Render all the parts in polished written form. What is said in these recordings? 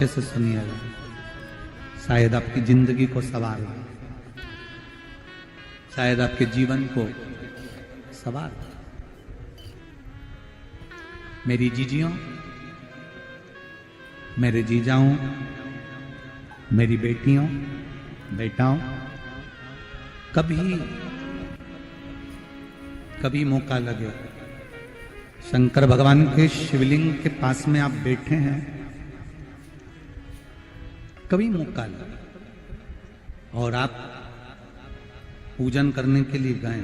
से सुनिएगा, शायद आपकी जिंदगी को सवार हो, शायद आपके जीवन को सवार हो। मेरी जीजियों, मेरे जीजाओं, मेरी बेटियों, बेटाओं, कभी मौका लगे, शंकर भगवान के शिवलिंग के पास में आप बैठे हैं, कभी मौका लगे और आप पूजन करने के लिए गए,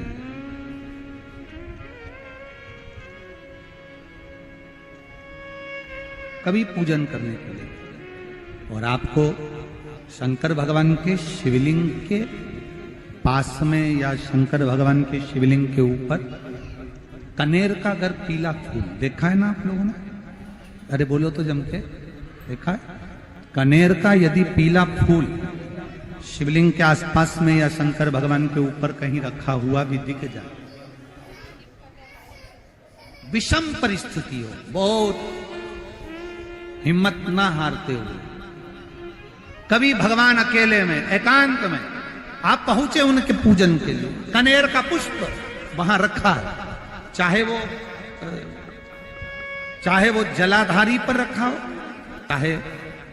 कभी पूजन करने के लिए और आपको शंकर भगवान के शिवलिंग के पास में या शंकर भगवान के शिवलिंग के ऊपर कनेर का अगर पीला फूल देखा है ना आप लोगों ने, अरे बोलो तो जम के, देखा है? कनेर का यदि पीला फूल शिवलिंग के आसपास में या शंकर भगवान के ऊपर कहीं रखा हुआ भी दिख जाए, विषम परिस्थिति हो, बहुत हिम्मत ना हारते हुए, कभी भगवान अकेले में एकांत में आप पहुंचे उनके पूजन के लिए, कनेर का पुष्प वहां रखा है, चाहे वो जलाधारी पर रखा हो, चाहे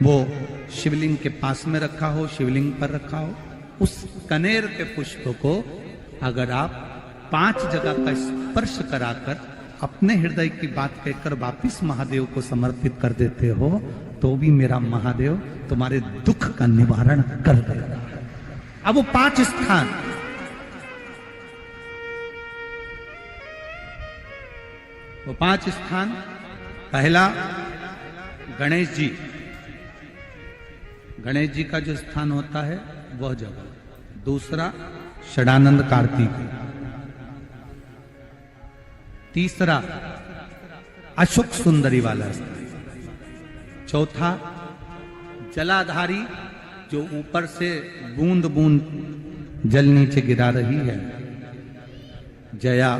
वो शिवलिंग के पास में रखा हो, शिवलिंग पर रखा हो, उस कनेर के पुष्प को अगर आप 5 जगह का स्पर्श कराकर अपने हृदय की बात कहकर वापिस महादेव को समर्पित कर देते हो, तो भी मेरा महादेव तुम्हारे दुख का निवारण कर देगा। अब वो 5 स्थान, वो 5 स्थान, पहला गणेश जी, गणेश जी का जो स्थान होता है वह जगह, दूसरा षडानंद कार्तिक, तीसरा अशोक सुंदरी वाला स्थान, चौथा जलाधारी जो ऊपर से बूंद बूंद जल नीचे गिरा रही है, जया,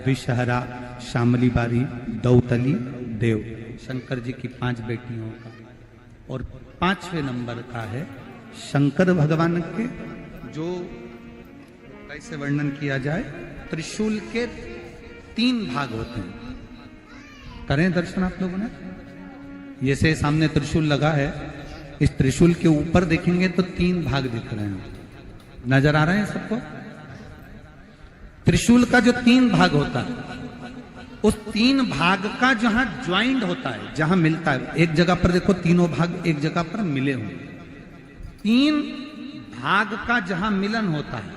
विषहरा, शामली बारी, दौतली, देव, शंकर जी की 5 बेटियों का, और 5वें नंबर का है शंकर भगवान के, जो कैसे वर्णन किया जाए, त्रिशूल के 3 भाग होते हैं। करें दर्शन आप लोगों ने, ये से सामने त्रिशूल लगा है, इस त्रिशूल के ऊपर देखेंगे तो 3 भाग दिख रहे हैं, नजर आ रहे हैं सबको? त्रिशूल का जो 3 भाग होता है, उस 3 भाग का जहां ज्वाइंट होता है, जहां मिलता है, एक जगह पर देखो तीनों भाग एक जगह पर मिले हुए, 3 भाग का जहां मिलन होता है,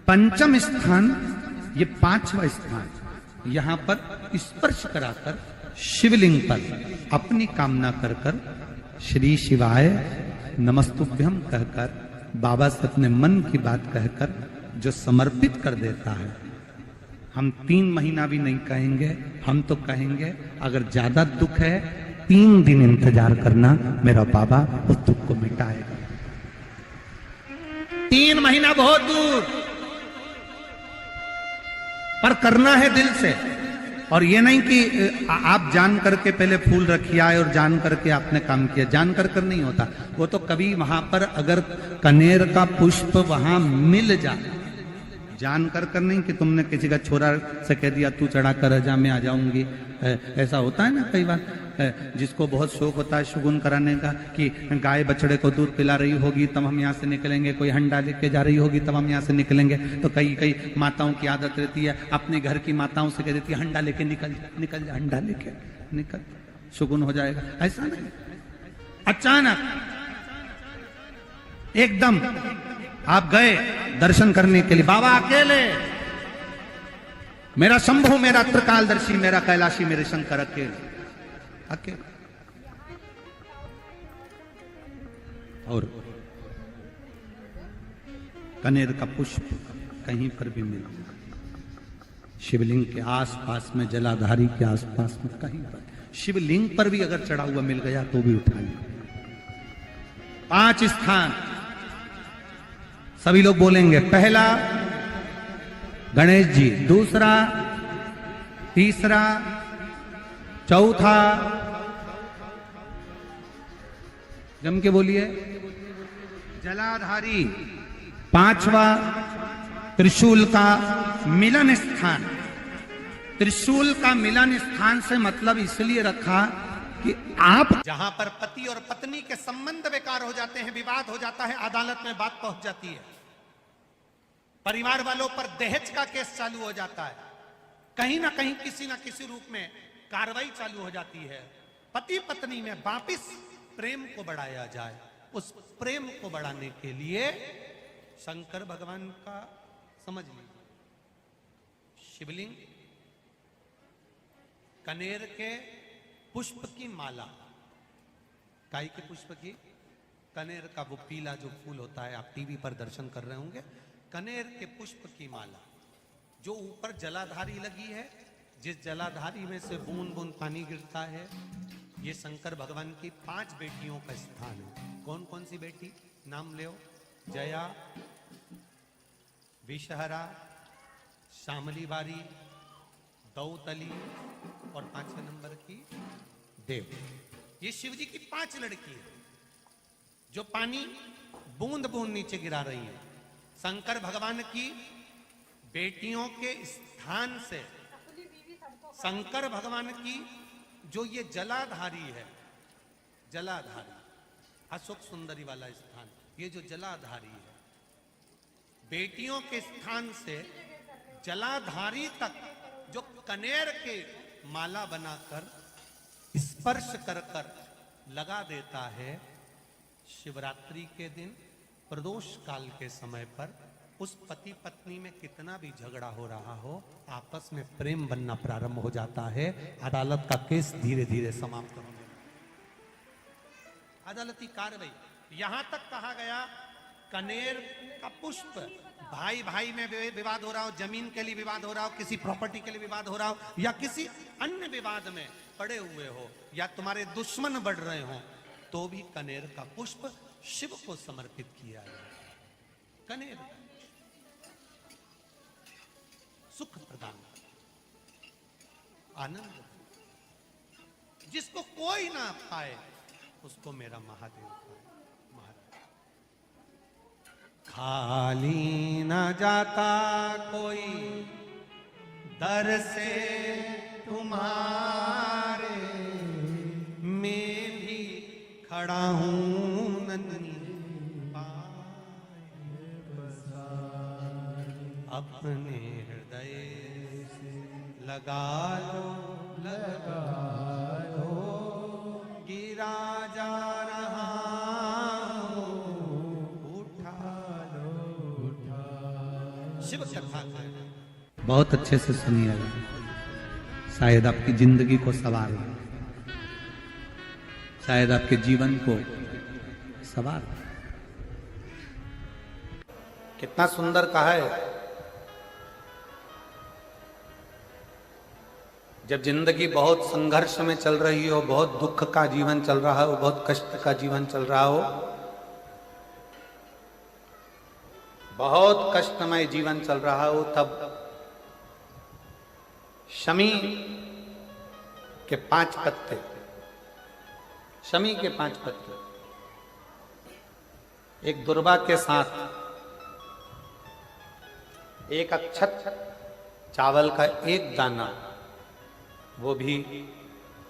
5वां स्थान, ये 5वां स्थान, यहां पर स्पर्श कराकर शिवलिंग पर अपनी कामना कर कर श्री शिवाय नमस्तुभ्यम कहकर बाबा से अपने मन की बात कहकर जो समर्पित कर देता है, हम 3 महीना भी नहीं कहेंगे, हम तो कहेंगे अगर ज्यादा दुख है 3 दिन इंतजार करना, मेरा बाबा उस दुख को मिटाएगा। 3 महीना बहुत दूर, पर करना है दिल से, और ये नहीं कि आप जान करके पहले फूल रखिए आए और जान करके आपने काम किया, जान कर नहीं होता वो तो, कभी वहां पर अगर कनेर का पुष्प वहां मिल जाए, जान कर नहीं कि तुमने किसी का छोरा से कह दिया तू चढ़ा कर जा, मैं आ जाऊंगी, ऐसा होता है ना कई बार, जिसको बहुत शौक होता है शगुन कराने का, कि गाय बछड़े को दूध पिला रही होगी तब हम यहाँ से निकलेंगे, कोई हंडा लेके जा रही होगी तब हम यहाँ से निकलेंगे, तो कई माताओं की आदत रहती है, अपने घर की माताओं से कह देती है हंडा लेके निकल जा, हंडा लेके निकल, शगुन हो जाएगा। ऐसा नहीं, अचानक एकदम आप गए दर्शन करने के लिए, बाबा अकेले, मेरा शंभु, मेरा त्रिकालदर्शी, मेरा कैलाशी, मेरे शंकर अकेले, और कनेर का पुष्प कहीं पर भी मिला, शिवलिंग के आसपास में, जलाधारी के आसपास में, कहीं पर, शिवलिंग पर भी अगर चढ़ा हुआ मिल गया तो भी उठा लिया। 5 स्थान सभी लोग बोलेंगे, पहला गणेश जी, दूसरा, तीसरा, चौथा, जम के बोलिए। जलाधारी, पांचवा त्रिशूल का मिलन स्थान। त्रिशूल का मिलन स्थान से मतलब इसलिए रखा कि आप जहां पर पति और पत्नी के संबंध बेकार हो जाते हैं, विवाद हो जाता है, अदालत में बात पहुंच जाती है, परिवार वालों पर दहेज का केस चालू हो जाता है, कहीं ना कहीं किसी ना किसी रूप में कार्रवाई चालू हो जाती है, पति पत्नी में वापिस प्रेम को बढ़ाया जाए, उस प्रेम को बढ़ाने के लिए शंकर भगवान का समझ लीजिए शिवलिंग, कनेर के पुष्प की माला, काई के पुष्प की, कनेर का वो पीला जो फूल होता है, आप टीवी पर दर्शन कर रहे होंगे, कनेर के पुष्प की माला जो ऊपर जलाधारी लगी है, जिस जलाधारी में से बूंद बूंद पानी गिरता है, ये शंकर भगवान की 5 बेटियों का स्थान है। कौन कौन सी बेटी नाम ले? जया, विषहरा, श्यामली बारी, दौतली और 5वें नंबर की देव। ये शिव जी की 5 लड़की है जो पानी बूंद बूंद नीचे गिरा रही है। शंकर भगवान की बेटियों के स्थान से शंकर भगवान की जो ये जलाधारी है, जलाधारी अशोक सुंदरी वाला स्थान, ये जो जलाधारी है, बेटियों के स्थान से जलाधारी तक जो कनेर के माला बनाकर स्पर्श कर कर लगा देता है, शिवरात्रि के दिन प्रदोष काल के समय पर उस पति पत्नी में कितना भी झगड़ा हो रहा हो, आपस में प्रेम बनना प्रारंभ हो जाता है। अदालत का केस धीरे धीरे समाप्त होने लगता है। अदालती कार्रवाई, यहां तक कहा गया कनेर का पुष्प, भाई भाई में विवाद हो रहा हो, जमीन के लिए विवाद हो रहा हो, किसी प्रॉपर्टी के लिए विवाद हो रहा हो, या किसी अन्य विवाद में पड़े हुए हो, या तुम्हारे दुश्मन बढ़ रहे हो, तो भी कनेर का पुष्प शिव को समर्पित किया जाए। कनेर सुख प्रदान, आनंद, जिसको कोई ना पाए उसको मेरा महादेव पाए। खाली न जाता कोई दर से तुम्हारे, मैं भी खड़ा हूं नन्ही अपने हृदय से लगा लो, गिरा जा रहा शिव कथा है। बहुत अच्छे से सुनिएगा, शायद आपकी जिंदगी को सवार हो, शायद आपके जीवन को सवार हो। कितना सुंदर कहा है। जब जिंदगी बहुत संघर्ष में चल रही हो, बहुत दुख का जीवन चल रहा हो, बहुत कष्ट का जीवन चल रहा हो, बहुत कष्टमय जीवन चल रहा हो, तब शमी के 5 पत्ते, शमी के 5 पत्ते, एक दुर्वा के साथ एक अक्षत चावल का एक दाना, वो भी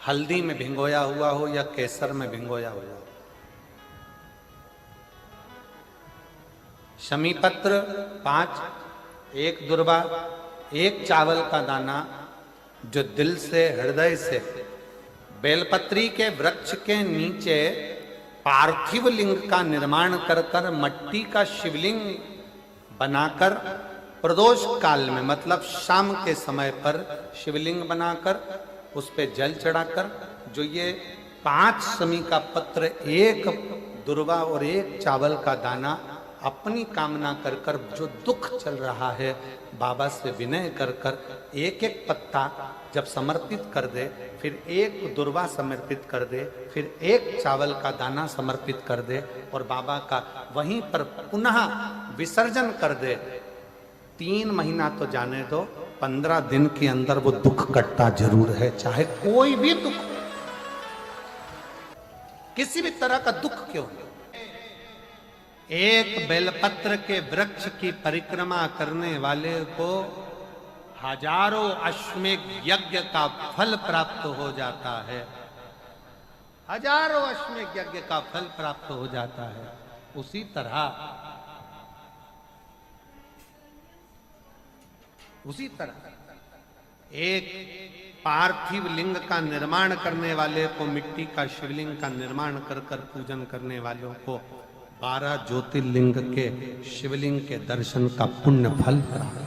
हल्दी में भिंगोया हुआ हो या केसर में भिंगोया हुआ हो, शमी पत्र 5, एक दुर्वा, एक चावल का दाना, जो दिल से हृदय से बेलपत्री के वृक्ष के नीचे पार्थिव लिंग का निर्माण कर कर मट्टी का शिवलिंग बनाकर प्रदोष काल में, मतलब शाम के समय पर शिवलिंग बनाकर उस पे जल चढ़ाकर, जो ये 5 शमी का पत्र, एक दुर्वा और एक चावल का दाना, अपनी कामना कर कर जो दुख चल रहा है, बाबा से विनय कर कर एक एक पत्ता जब समर्पित कर दे, फिर एक दुर्वा समर्पित कर दे, फिर एक चावल का दाना समर्पित कर दे और बाबा का वहीं पर पुनः विसर्जन कर दे, 3 महीना तो जाने दो, 15 दिन के अंदर वो दुख कटता जरूर है, चाहे कोई भी दुख। किसी भी तरह का दुख क्यों हो, एक बेलपत्र के वृक्ष की परिक्रमा करने वाले को हजारों अश्वमेध यज्ञ का फल प्राप्त हो जाता है। हजारों अश्वमेध यज्ञ का फल प्राप्त हो जाता है। उसी तरह एक पार्थिव लिंग का निर्माण करने वाले को, मिट्टी का शिवलिंग का निर्माण कर कर पूजन करने वालों को 12 ज्योतिर्लिंग के शिवलिंग के दर्शन का पुण्य फल प्राप्त।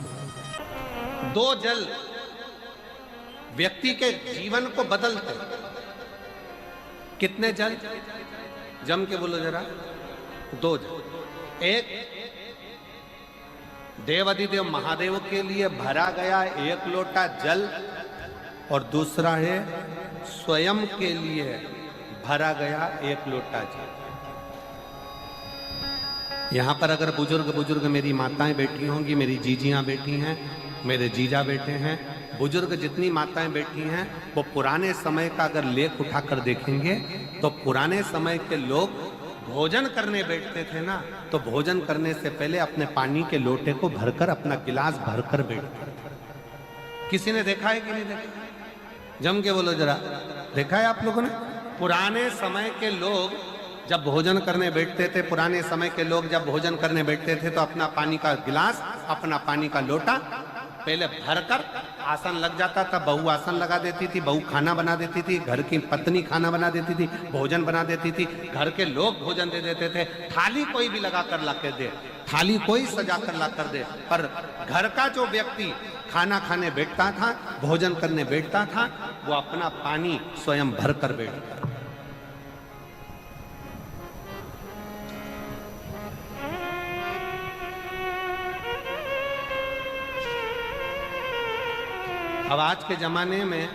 2 जल व्यक्ति के जीवन को बदलते। कितने जल? जम के बोलो जरा। 2 जल। एक देवाधिदेव महादेव के लिए भरा गया 1 लोटा जल, और दूसरा है स्वयं के लिए भरा गया 1 लोटा जल। यहां पर अगर बुजुर्ग मेरी माताएं बैठी होंगी, मेरी जीजियां बैठी हैं, मेरे जीजा बैठे हैं, बुजुर्ग जितनी माताएं बैठी हैं, वो पुराने समय का अगर लेख उठाकर देखेंगे तो पुराने समय के लोग भोजन करने बैठते थे ना, तो भोजन करने से पहले अपने पानी के लोटे को भरकर, अपना गिलास भरकर बैठते थे। किसी ने देखा है कि नहीं देखा? जम के बोलो जरा। देखा है आप लोगों ने? पुराने समय के लोग जब भोजन करने बैठते थे, पुराने समय के लोग जब भोजन करने बैठते थे तो अपना पानी का गिलास, अपना पानी का लोटा पहले भरकर, आसन लग जाता था, बहू आसन लगा देती थी, बहू खाना बना देती थी, घर की पत्नी खाना बना देती थी, भोजन बना देती थी, घर के लोग भोजन दे देते थे। थाली कोई भी लगा कर ला के दे, थाली कोई सजा कर ला कर दे, पर घर का जो व्यक्ति खाना खाने बैठता था, भोजन करने बैठता था, वो अपना पानी स्वयं भर कर बैठता था। अब आज के जमाने में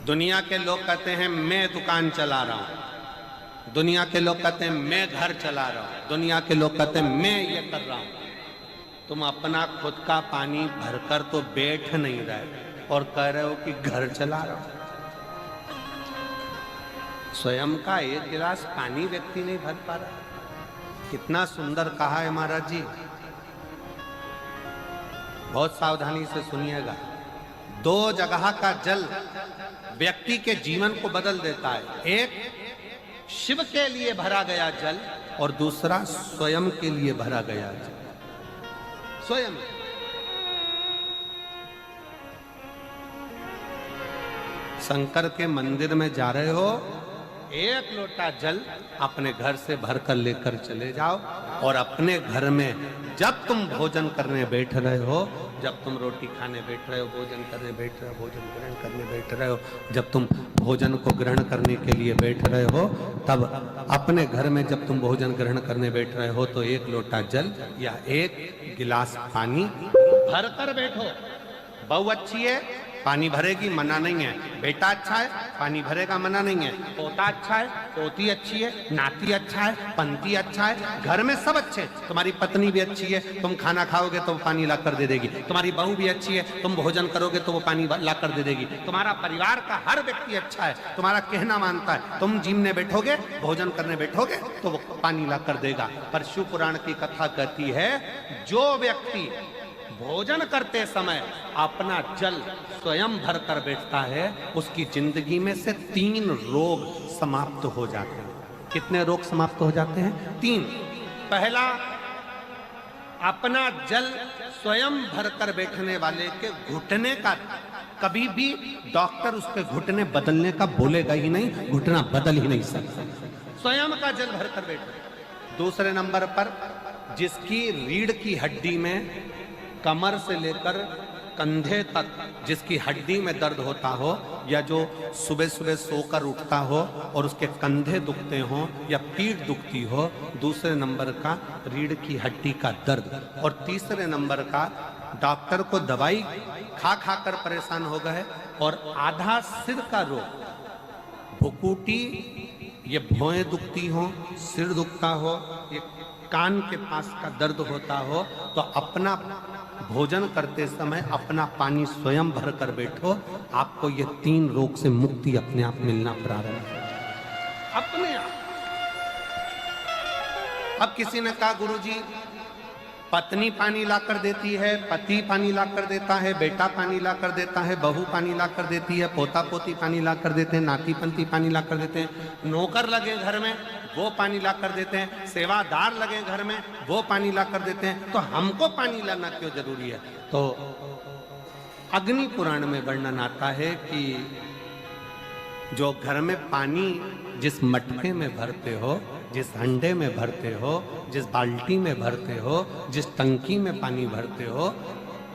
दुनिया के लोग कहते हैं मैं दुकान चला रहा हूं, दुनिया के लोग कहते हैं मैं घर चला रहा हूं, दुनिया के लोग कहते हैं मैं ये कर रहा हूं। तुम अपना खुद का पानी भरकर तो बैठ नहीं रहे और कह रहे हो कि घर चला रहा हूं। स्वयं का 1 गिलास पानी व्यक्ति नहीं भर पा रहा। कितना सुंदर कहा है महाराज जी। बहुत सावधानी से सुनिएगा। 2 जगह का जल व्यक्ति के जीवन को बदल देता है। एक शिव के लिए भरा गया जल, और दूसरा स्वयं के लिए भरा गया जल। स्वयं शंकर के मंदिर में जा रहे हो, 1 लोटा जल अपने घर से भरकर लेकर चले जाओ, और अपने घर में जब तुम भोजन करने बैठ रहे हो, जब तुम रोटी खाने बैठ रहे हो, भोजन करने बैठ रहे हो, भोजन ग्रहण करने बैठ रहे हो, जब तुम भोजन को ग्रहण करने के लिए बैठ रहे हो, तब अपने घर में जब तुम भोजन ग्रहण करने बैठ रहे हो तो 1 लोटा जल या 1 गिलास पानी भरकर बैठो। बहू अच्छी है, पानी भरेगी, मना नहीं है। बेटा अच्छा है, पानी भरेगा, मना नहीं है। पोता अच्छा है, पोती अच्छी है, नाती अच्छा है, पंती अच्छा है, घर में सब अच्छे। तुम्हारी पत्नी भी अच्छी है, तुम खाना खाओगे तो वो पानी ला कर दे देगी। तुम्हारी बहू भी अच्छी है, तुम भोजन करोगे तो वो पानी ला कर दे देगी। तुम्हारा परिवार का हर व्यक्ति अच्छा है, तुम्हारा कहना मानता है। तुम जिमने बैठोगे, भोजन करने बैठोगे तो वो पानी ला कर देगा। पर शिव पुराण की कथा कहती है, जो व्यक्ति भोजन करते समय अपना जल स्वयं भर कर बैठता है, उसकी जिंदगी में से 3 रोग समाप्त हो जाते हैं। कितने रोग समाप्त हो जाते हैं? 3। पहला, अपना जल स्वयं भर कर बैठने वाले के घुटने का कभी भी डॉक्टर उसके घुटने बदलने का बोलेगा ही नहीं, घुटना बदल ही नहीं सकता। स्वयं का जल भर कर बैठे। दूसरे नंबर पर, जिसकी रीढ़ की हड्डी में कमर से लेकर कंधे तक जिसकी हड्डी में दर्द होता हो, या जो सुबह सुबह सोकर उठता हो और उसके कंधे दुखते हो या पीठ दुखती हो। दूसरे नंबर का रीढ़ की हड्डी का दर्द। और तीसरे नंबर का, डॉक्टर को दवाई खा खा कर परेशान हो गए और आधा सिर का रोग, भुकुटी, ये भौएं दुखती हो, सिर दुखता हो, ये कान के पास का दर्द होता हो, तो अपना भोजन करते समय अपना पानी स्वयं भर कर बैठो, आपको ये 3 रोग से मुक्ति अपने आप मिलना प्रारंभ हो, अपने आप। अब किसी ने कहा गुरुजी पत्नी पानी ला कर देती है, पति पानी ला कर देता है, बेटा पानी ला कर देता है, बहू पानी ला कर देती है, पोता पोती पानी ला कर देते हैं, नाती पंती पानी ला कर देते हैं, नौकर लगे घर में वो पानी ला कर देते हैं, सेवादार लगे घर में वो पानी ला कर देते हैं, तो हमको पानी लाना क्यों जरूरी है? तो अग्नि पुराण में वर्णन आता है कि जो घर में पानी जिस मटके में भरते हो, जिस हंडे में भरते हो, जिस बाल्टी में भरते हो, जिस टंकी में पानी भरते हो,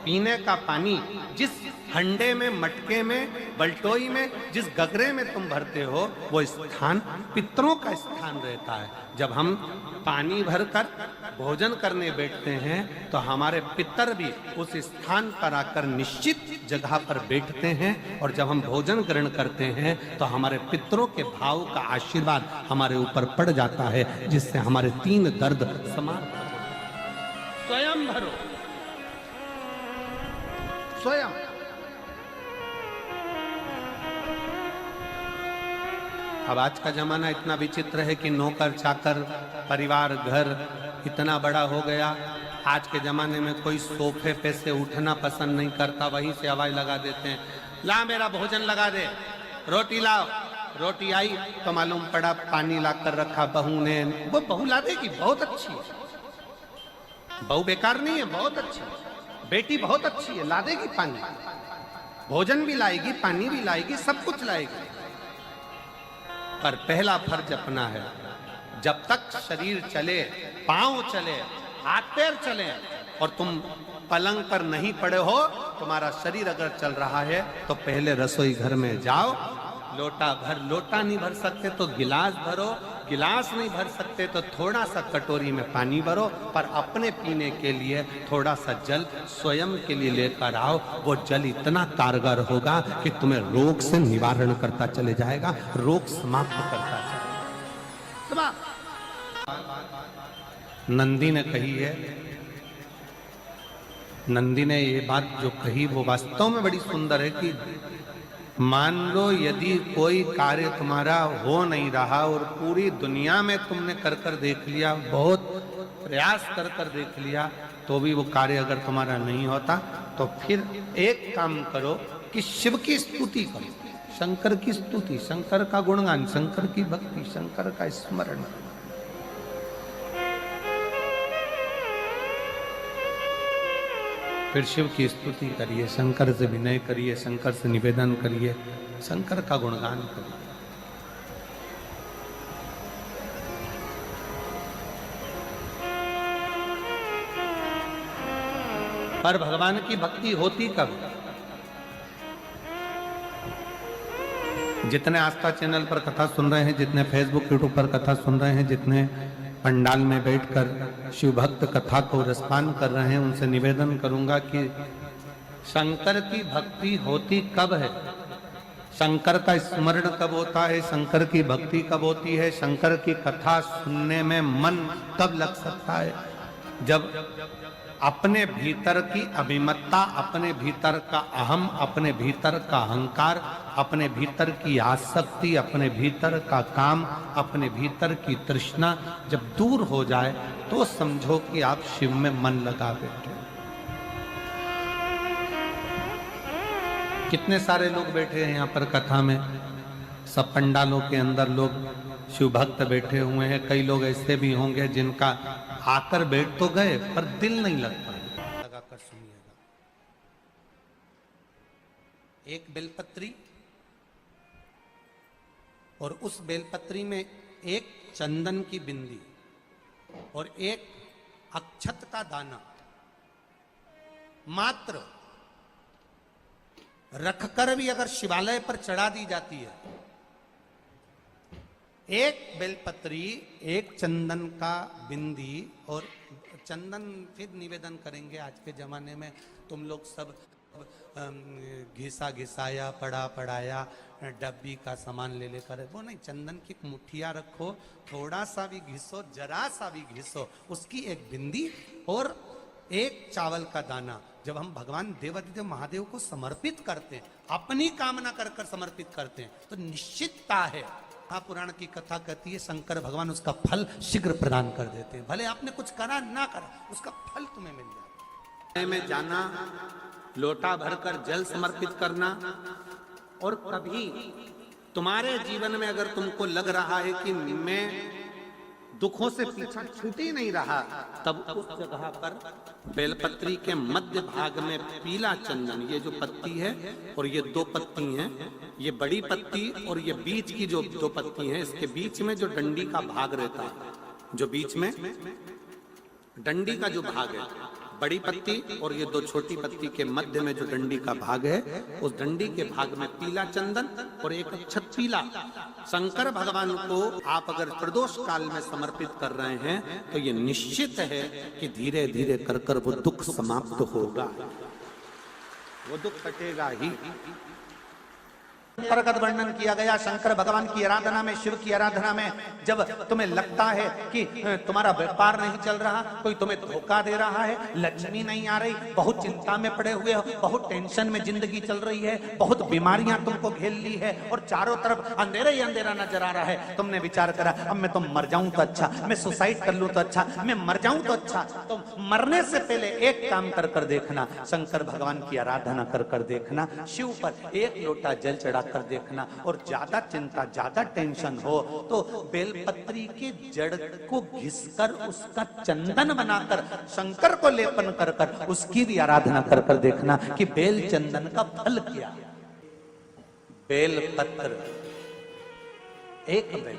पीने का पानी जिस हंडे में, मटके में, बल्टोई में, जिस गगरे में तुम भरते हो, वो स्थान पितरों का स्थान रहता है। जब हम पानी भरकर भोजन करने बैठते हैं तो हमारे पितर भी उस स्थान पर आकर निश्चित जगह पर बैठते हैं, और जब हम भोजन ग्रहण करते हैं तो हमारे पितरों के भाव का आशीर्वाद हमारे ऊपर पड़ जाता है, जिससे हमारे 3 दर्द समाप्त हो जाते। स्वयं भरो, स्वयं। अब आज का जमाना इतना विचित्र है कि नौकर चाकर, परिवार, घर इतना बड़ा हो गया। आज के जमाने में कोई सोफे पे से उठना पसंद नहीं करता, वहीं से आवाज लगा देते हैं, ला मेरा भोजन लगा दे, रोटी लाओ। रोटी आई तो मालूम पड़ा पानी ला कर रखा बहू ने। वो बहू ला देगी, बहुत अच्छी है, बहू बेकार नहीं है, बहुत अच्छी है, बेटी बहुत अच्छी है, ला देगी पानी, भोजन भी लाएगी, पानी भी लाएगी, सब कुछ लाएगी। पर पहला फर्ज अपना है, जब तक शरीर चले, पांव चले, हाथ पैर चले, और तुम पलंग पर नहीं पड़े हो, तुम्हारा शरीर अगर चल रहा है तो पहले रसोई घर में जाओ, लोटा भर, लोटा नहीं भर सकते तो गिलास भरो, गिलास नहीं भर सकते तो थोड़ा सा कटोरी में पानी भरो, पर अपने पीने के लिए थोड़ा सा जल स्वयं के लिए लेकर आओ। वो जल इतना कारगर होगा कि तुम्हें रोग से निवारण करता चले जाएगा, रोग समाप्त करता चलेगा। नंदी ने कही है, नंदी ने ये बात जो कही वो वास्तव में बड़ी सुंदर है कि मान लो यदि कोई कार्य तुम्हारा हो नहीं रहा और पूरी दुनिया में तुमने कर कर देख लिया, बहुत प्रयास कर कर देख लिया, तो भी वो कार्य अगर तुम्हारा नहीं होता, तो फिर एक काम करो कि शिव की स्तुति करो, शंकर की स्तुति, शंकर का गुणगान, शंकर की भक्ति, शंकर का स्मरण। फिर शिव की स्तुति करिए, शंकर से विनय करिए, शंकर से निवेदन करिए, शंकर का गुणगान करिए। पर भगवान की भक्ति होती कब? जितने आस्था चैनल पर कथा सुन रहे हैं, जितने फेसबुक यूट्यूब पर कथा सुन रहे हैं, जितने पंडाल में बैठकर शिव भक्त कथा को रसपान कर रहे हैं, उनसे निवेदन करूंगा कि शंकर की भक्ति होती कब है, शंकर का स्मरण कब होता है, शंकर की भक्ति कब होती है, शंकर की कथा सुनने में मन कब लग सकता है? जब अपने भीतर की अभिमत्ता, अपने भीतर का अहम, अपने भीतर का अहंकार, अपने भीतर की आसक्ति, अपने भीतर का काम, अपने भीतर की तृष्णा जब दूर हो जाए तो समझो कि आप शिव में मन लगा बैठे। कितने सारे लोग बैठे हैं यहाँ पर कथा में, सब पंडालों के अंदर लोग शिव भक्त बैठे हुए हैं। कई लोग ऐसे भी होंगे जिनका आकर बैठ तो गए पर दिल नहीं लगता। लगाकर सुनिएगा, एक बेलपत्री और उस बेलपत्री में एक चंदन की बिंदी और एक अक्षत का दाना मात्र रखकर भी अगर शिवालय पर चढ़ा दी जाती है, एक बेलपत्री, एक चंदन का बिंदी, और चंदन फिर निवेदन करेंगे। आज के जमाने में तुम लोग सब घिसा घिसाया, पड़ा पड़ाया, डब्बी का सामान ले लेकर, वो नहीं, चंदन की मुठिया रखो, थोड़ा सा भी घिसो, जरा सा भी घिसो, उसकी एक बिंदी और एक चावल का दाना, जब हम भगवान देवाधिदेव महादेव को समर्पित करते हैं, अपनी कामना कर कर समर्पित करते हैं, तो निश्चितता है, महापुराण की कथा कहती है शंकर भगवान उसका फल शीघ्र प्रदान कर देते हैं। भले आपने कुछ करा ना करा, उसका फल तुम्हें मिल जाए। में जाना, लोटा भरकर जल समर्पित करना, और कभी तुम्हारे जीवन में अगर तुमको लग रहा है कि मैं दुखों से पीछा छूट ही नहीं रहा, तब उस जगह पर बेलपत्री के मध्य भाग में पीला चंदन, ये जो पत्ती है और ये दो पत्ती हैं, ये बड़ी पत्ती और ये बीच की जो दो पत्ती हैं, इसके बीच में जो डंडी का भाग रहता है, जो बीच में डंडी का जो भाग है, बड़ी पत्ती और ये दो छोटी पत्ती के मध्य में जो डंडी का भाग है, उस डंडी के भाग में पीला चंदन और एक अक्षत पीला शंकर भगवान को आप अगर प्रदोष काल में समर्पित कर रहे हैं, तो ये निश्चित है कि धीरे धीरे कर कर वो दुख समाप्त होगा, वो दुख कटेगा ही। प्रगत वर्णन किया गया शंकर भगवान की आराधना में, शिव की आराधना में, जब तुम्हें लगता है कि तुम्हारा व्यापार नहीं चल रहा, कोई तुम्हें धोखा दे रहा है, लक्ष्मी नहीं आ रही, बहुत चिंता में पड़े हुए हो, बहुत टेंशन में जिंदगी चल रही है, बहुत बीमारियां तुमको घेर ली है और चारों तरफ अंधेरा ही अंधेरा नजर आ रहा है, तुमने विचार करा अब मैं तो मर जाऊं तो अच्छा, मैं सुसाइड कर लूं तो अच्छा, मैं मर जाऊं तो अच्छा, तो मरने से पहले एक काम कर कर देखना, शंकर भगवान की आराधना कर कर देखना, शिव पर एक लोटा जल चढ़ा कर देखना, और ज्यादा चिंता ज्यादा टेंशन हो तो बेलपत्री के जड़ को घिसकर उसका चंदन बनाकर शंकर को लेपन कर कर उसकी भी आराधना कर कर देखना कि बेल चंदन का फल क्या। बेल पत्र, एक बेल,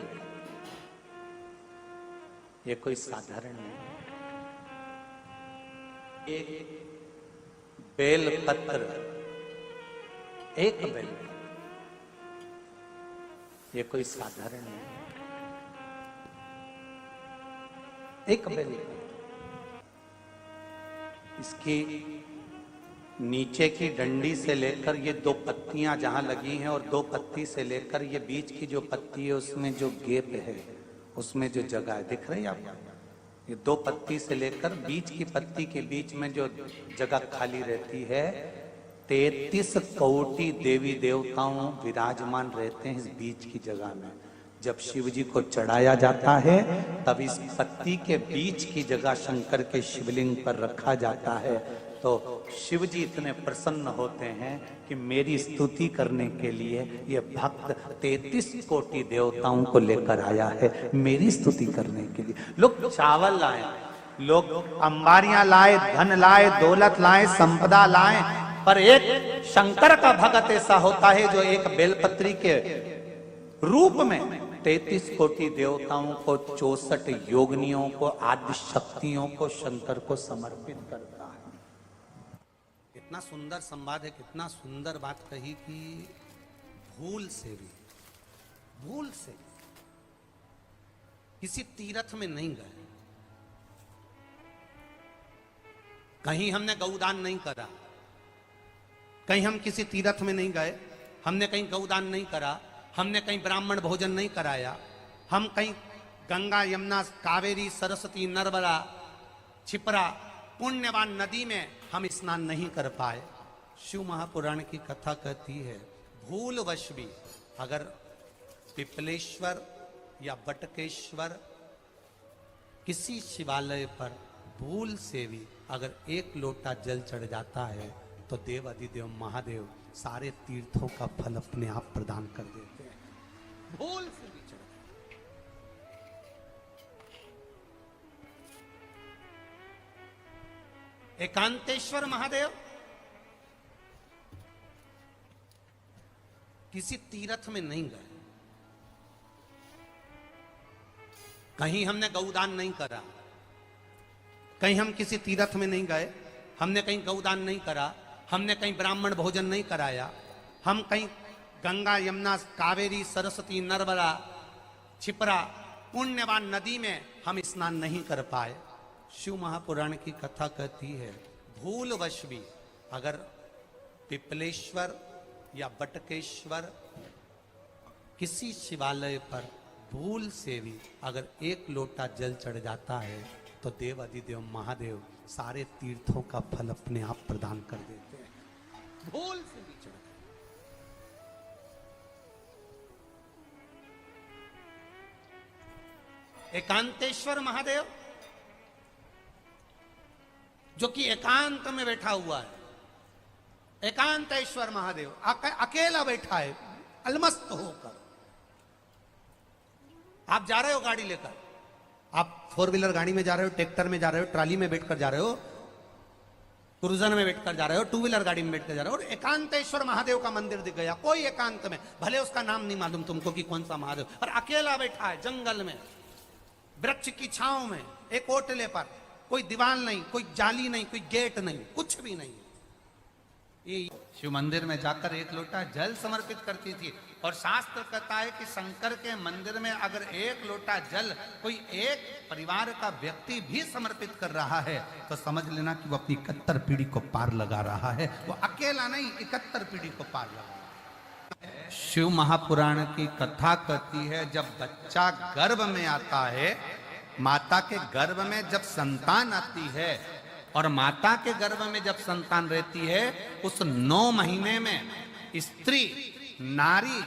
ये कोई साधारण नहीं, एक बेल पत्र, एक बेल, ये कोई साधारण नहीं, एक बेल। इसकी नीचे की डंडी से लेकर ये दो पत्तियां जहां लगी हैं, और दो पत्ती से लेकर ये बीच की जो पत्ती है उसमें जो गैप है, उसमें जो जगह है, दिख रही है आपको? ये दो पत्ती से लेकर बीच की पत्ती के बीच में जो जगह खाली रहती है, 33 कोटि देवी देवताओं विराजमान रहते हैं इस बीच की जगह में। जब शिव जी को चढ़ाया जाता है तब इस पत्ती के बीच की जगह शंकर के शिवलिंग पर रखा जाता है, तो शिव जी इतने प्रसन्न होते हैं कि मेरी स्तुति करने के लिए ये भक्त 33 कोटि देवताओं को लेकर आया है, मेरी स्तुति करने के लिए। लोग चावल लाए, लोग अंबारियां लाए, धन लाए, दौलत लाए, संपदा लाए, पर एक शंकर का भगत ऐसा होता है जो एक बेलपत्री के रूप में 33 कोटि देवताओं को, 64 योगिनियों को, आदि शक्तियों को शंकर को समर्पित करता है। कितना सुंदर संवाद है, कितना सुंदर बात कही कि भूल से भी, भूल से किसी तीर्थ में नहीं गए, कहीं हमने गौदान नहीं करा, कहीं हम किसी तीर्थ में नहीं गए, हमने कहीं गौदान नहीं करा, हमने कहीं ब्राह्मण भोजन नहीं कराया, हम कहीं गंगा यमुना कावेरी सरस्वती नर्मदा छिपरा पुण्यवान नदी में हम स्नान नहीं कर पाए। शिव महापुराण की कथा कहती है भूलवश भी अगर पिपलेश्वर या बटकेश्वर किसी शिवालय पर भूल से भी अगर एक लोटा जल चढ़ जाता है, तो देव अधिदेव महादेव सारे तीर्थों का फल अपने आप प्रदान कर देते हैं। भूल से भी चढ़, एकांतेश्वर महादेव किसी तीर्थ में नहीं गए, कहीं हमने गौदान नहीं करा, कहीं हम किसी तीर्थ में नहीं गए, हमने कहीं गौदान नहीं करा, हमने कहीं ब्राह्मण भोजन नहीं कराया, हम कहीं गंगा यमुना कावेरी सरस्वती नर्मदा छिपरा पुण्यवान नदी में हम स्नान नहीं कर पाए। शिव महापुराण की कथा कहती है भूलवश भी अगर पिपलेश्वर या बटकेश्वर किसी शिवालय पर भूल से भी अगर एक लोटा जल चढ़ जाता है, तो देव अधिदेव महादेव सारे तीर्थों का फल अपने आप प्रदान कर देते हैं। भूल से भी चढ़ गए। एकांतेश्वर महादेव जो कि एकांत में बैठा हुआ है, एकांतेश्वर महादेव अकेला बैठा है अलमस्त होकर। आप जा रहे हो गाड़ी लेकर, आप 4 व्हीलर गाड़ी में जा रहे हो, ट्रैक्टर में जा रहे हो, ट्राली में बैठकर जा रहे हो, क्रूजर में बैठकर जा रहे हो, 2 व्हीलर गाड़ी में बैठकर जा रहे हो, और एकांतेश्वर महादेव का मंदिर दिख गया, कोई एकांत में, भले उसका नाम नहीं मालूम तुमको कि कौन सा महादेव, और अकेला बैठा है जंगल में, वृक्ष की छांव में, एक ओटले पर, कोई दीवार नहीं, कोई जाली नहीं, कोई गेट नहीं, कुछ भी नहीं। ये शिव मंदिर में जाकर 1 लोटा जल समर्पित करती थी, और शास्त्र कहता है कि शंकर के मंदिर में अगर 1 लोटा जल कोई एक परिवार का व्यक्ति भी समर्पित कर रहा है तो समझ लेना कि वो अपनी 71 पीढ़ी को पार लगा रहा है। वो अकेला नहीं, 71 पीढ़ी को पार लगा रहा है। शिव महापुराण की कथा कहती है, जब बच्चा गर्भ में आता है, माता के गर्भ में जब संतान आती है, और माता के गर्भ में जब संतान रहती है, उस 9 महीने में स्त्री नारी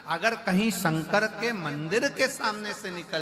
अगर कहीं शंकर के मंदिर के सामने से निकल